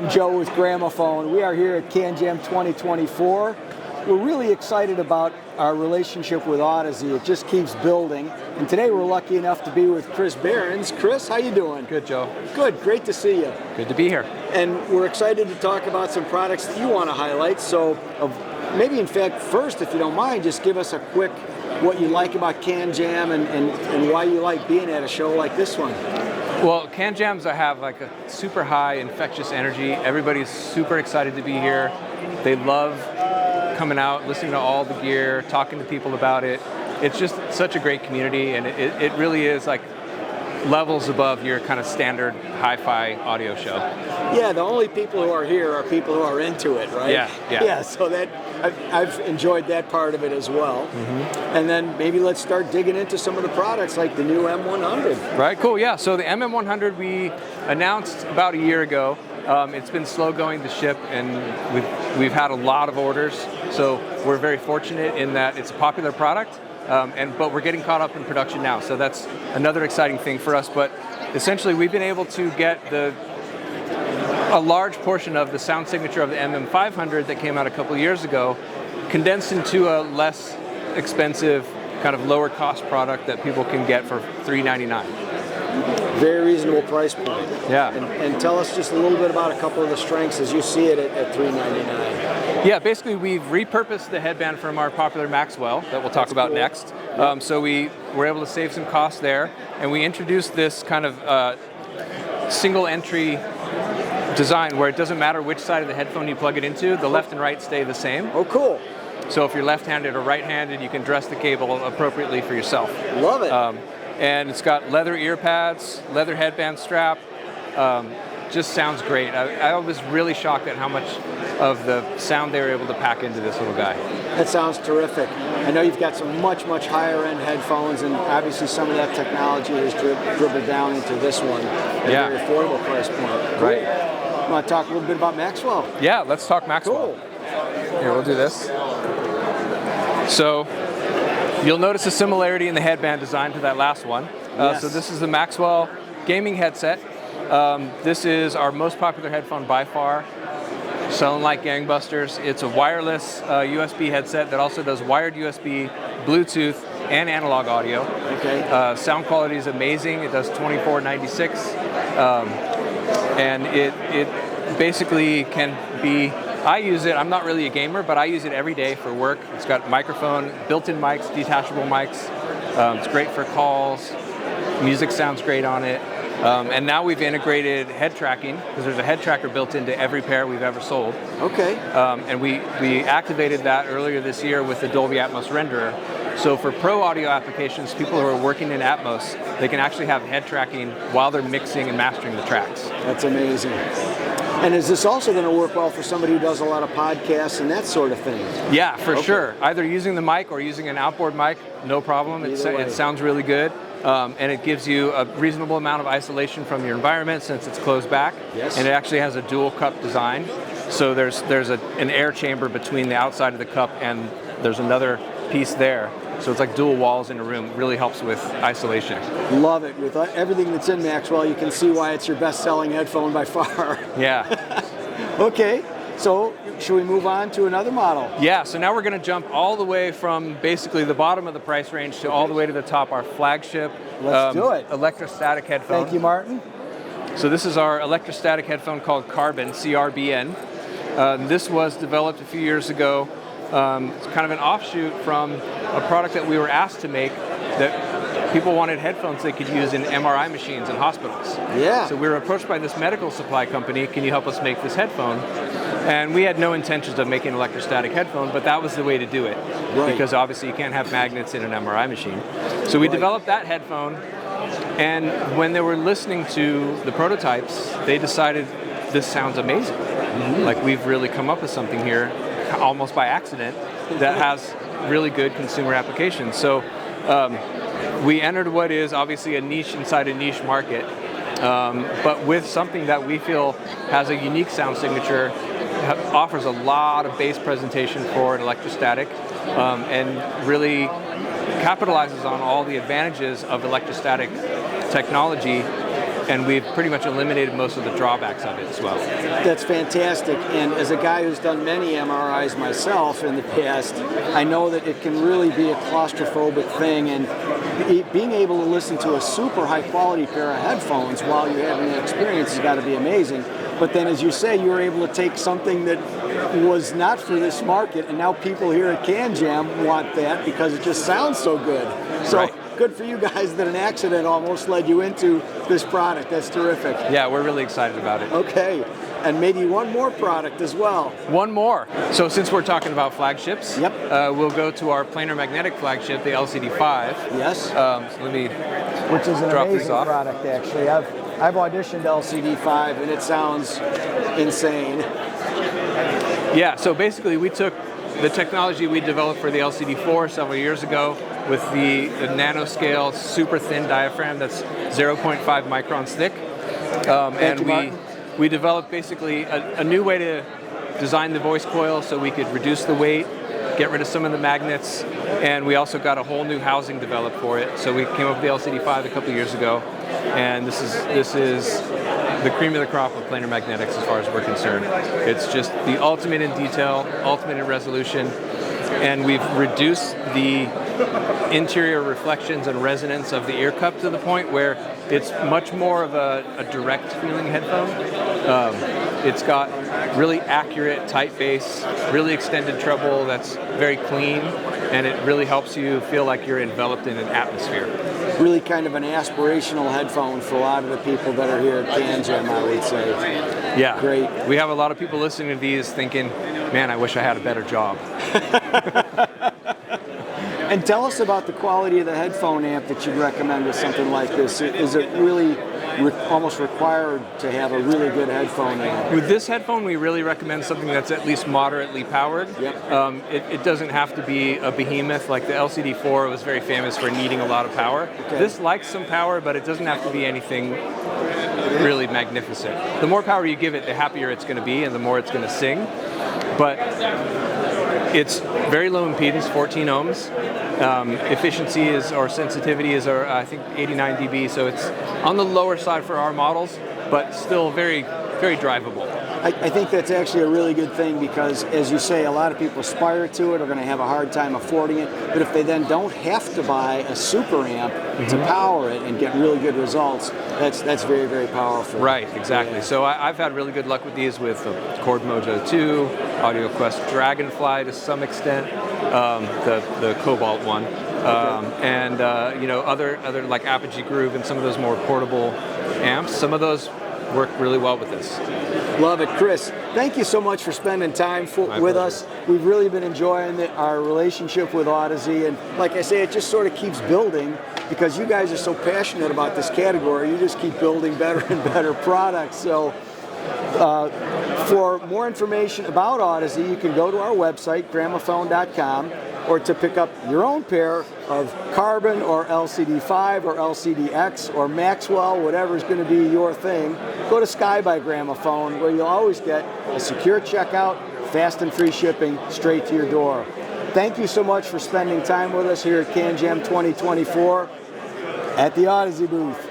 I'm Joe with Gramophone. We are here at CanJam 2024. We're really excited about our relationship with Audeze. It just keeps building. And today we're lucky enough to be with Chris Berens. Chris, how you doing? Good, Joe. Good, great to see you. Good to be here. And we're excited to talk about some products that you want to highlight. So maybe in fact, first, if you don't mind, just give us a quick what you like about CanJam and why you like being at a show like this one. Well, CanJams have like a super high infectious energy. Everybody's super excited to be here. They love coming out, listening to all the gear, talking to people about it. It's just such a great community, and it really is like levels above your kind of standard hi-fi audio show. Yeah, the only people who are here are people who are into it, right? Yeah. So that I've enjoyed that part of it as well. Mm-hmm. And then maybe let's start digging into some of the products like the new M100. Right, cool, yeah. So the MM100 we announced about a year ago. It's been slow going to ship, and we've had a lot of orders. So we're very fortunate in that it's a popular product, but we're getting caught up in production now. So that's another exciting thing for us. But essentially, we've been able to get a large portion of the sound signature of the MM500 that came out a couple of years ago, condensed into a less expensive, kind of lower cost product that people can get for $399. Very reasonable price point. Yeah. And tell us just a little bit about a couple of the strengths as you see it at $399. Yeah, basically we've repurposed the headband from our popular Maxwell that we'll talk about next. So we were able to save some costs there, and we introduced this kind of single entry design where it doesn't matter which side of the headphone you plug it into, the left and right stay the same. Oh, cool. So if you're left-handed or right-handed, you can dress the cable appropriately for yourself. Love it. And it's got leather ear pads, leather headband strap. Just sounds great. I was really shocked at how much of the sound they were able to pack into this little guy. That sounds terrific. I know you've got some much higher end headphones, and obviously some of that technology has dribbled down into this one at a very affordable price point. Cool. Right. You want to talk a little bit about Maxwell? Yeah, let's talk Maxwell. Cool. Here, we'll do this. So you'll notice a similarity in the headband design to that last one. Yes. So this is the Maxwell gaming headset. This is our most popular headphone by far, selling like gangbusters. It's a wireless USB headset that also does wired USB, Bluetooth, and analog audio. Okay. Sound quality is amazing. It does 2496, and it basically can be. I use it. I'm not really a gamer, but I use it every day for work. It's got microphone, built-in mics, detachable mics. It's great for calls. Music sounds great on it. And now we've integrated head tracking, because there's a head tracker built into every pair we've ever sold. Okay. And we activated that earlier this year with the Dolby Atmos renderer. So for pro audio applications, people who are working in Atmos, they can actually have head tracking while they're mixing and mastering the tracks. That's amazing. And is this also going to work well for somebody who does a lot of podcasts and that sort of thing? Yeah, for sure. Either using the mic or using an outboard mic, no problem. It sounds really good. And it gives you a reasonable amount of isolation from your environment since it's closed back. Yes. And it actually has a dual cup design. So there's an air chamber between the outside of the cup, and there's another piece there. So it's like dual walls in a room. It really helps with isolation. Love it. With everything that's in Maxwell, you can see why it's your best-selling headphone by far. Yeah. Okay. So should we move on to another model? Yeah, so now we're going to jump all the way from basically the bottom of the price range to all the way to the top, our flagship do it. electrostatic headphone. Thank you, Martin. So this is our electrostatic headphone called CRBN. This was developed a few years ago. It's kind of an offshoot from a product that we were asked to make that people wanted headphones they could use in MRI machines in hospitals. Yeah. So we were approached by this medical supply company, can you help us make this headphone? And we had no intentions of making an electrostatic headphone, but that was the way to do it. Right. Because obviously you can't have magnets in an MRI machine. So we developed that headphone, and when they were listening to the prototypes, they decided this sounds amazing. Mm-hmm. Like we've really come up with something here, almost by accident, that has really good consumer applications. So we entered what is obviously a niche inside a niche market, but with something that we feel has a unique sound signature, offers a lot of bass presentation for an electrostatic, and really capitalizes on all the advantages of electrostatic technology and we've pretty much eliminated most of the drawbacks of it as well. That's fantastic. And as a guy who's done many MRIs myself in the past, I know that it can really be a claustrophobic thing, and being able to listen to a super high quality pair of headphones while you're having that experience has got to be amazing. But then, as you say, you were able to take something that was not for this market, and now people here at CanJam want that because it just sounds so good. So right. Good for you guys that an accident almost led you into this product. That's terrific. Yeah, we're really excited about it. Okay, and maybe one more product as well. One more. So since we're talking about flagships, yep. We'll go to our planar magnetic flagship, the LCD-5. Yes. So let me Which is an drop amazing this off. product, actually. I've auditioned LCD-5, and it sounds insane. Yeah, so basically we took the technology we developed for the LCD-4 several years ago with the nanoscale super thin diaphragm that's 0.5 microns thick. And we developed basically a new way to design the voice coil so we could reduce the weight, get rid of some of the magnets, and we also got a whole new housing developed for it. So we came up with the LCD-5 a couple years ago, and this is the cream of the crop of planar magnetics as far as we're concerned. It's just the ultimate in detail, ultimate in resolution, and we've reduced the interior reflections and resonance of the ear cup to the point where it's much more of a direct feeling headphone. It's got really accurate tight bass, really extended treble that's very clean, and it really helps you feel like you're enveloped in an atmosphere. Really kind of an aspirational headphone for a lot of the people that are here at CanJam, I would say. Yeah. Great. We have a lot of people listening to these thinking, man, I wish I had a better job. And tell us about the quality of the headphone amp that you'd recommend with something like this. Is it really almost required to have a really good headphone amp? With this headphone, we really recommend something that's at least moderately powered. Yep. It doesn't have to be a behemoth. Like the LCD-4 was very famous for needing a lot of power. Okay. This likes some power, but it doesn't have to be anything really magnificent. The more power you give it, the happier it's going to be and the more it's going to sing. But it's very low impedance, 14 ohms. Efficiency or sensitivity is, I think, 89 dB, so it's on the lower side for our models, but still very, very drivable. I think that's actually a really good thing because, as you say, a lot of people aspire to it, are going to have a hard time affording it, but if they then don't have to buy a super amp to power it and get really good results, that's very, very powerful. Right, exactly. Yeah. So I've had really good luck with these with the Chord Mojo 2, Audio Quest Dragonfly to some extent, the Cobalt one, and other like Apogee Groove and some of those more portable amps. Some of those work really well with this. Love it. Chris, thank you so much for spending time with us. We've really been enjoying our relationship with Audeze, and like I say, it just sort of keeps building because you guys are so passionate about this category. You just keep building better and better products. So for more information about Audeze, you can go to our website, gramophone.com, or to pick up your own pair of Carbon or LCD-5 or LCD-X or Maxwell, whatever's going to be your thing, go to Sky by Gramophone, where you'll always get a secure checkout, fast and free shipping straight to your door. Thank you so much for spending time with us here at CanJam 2024 at the Audeze booth.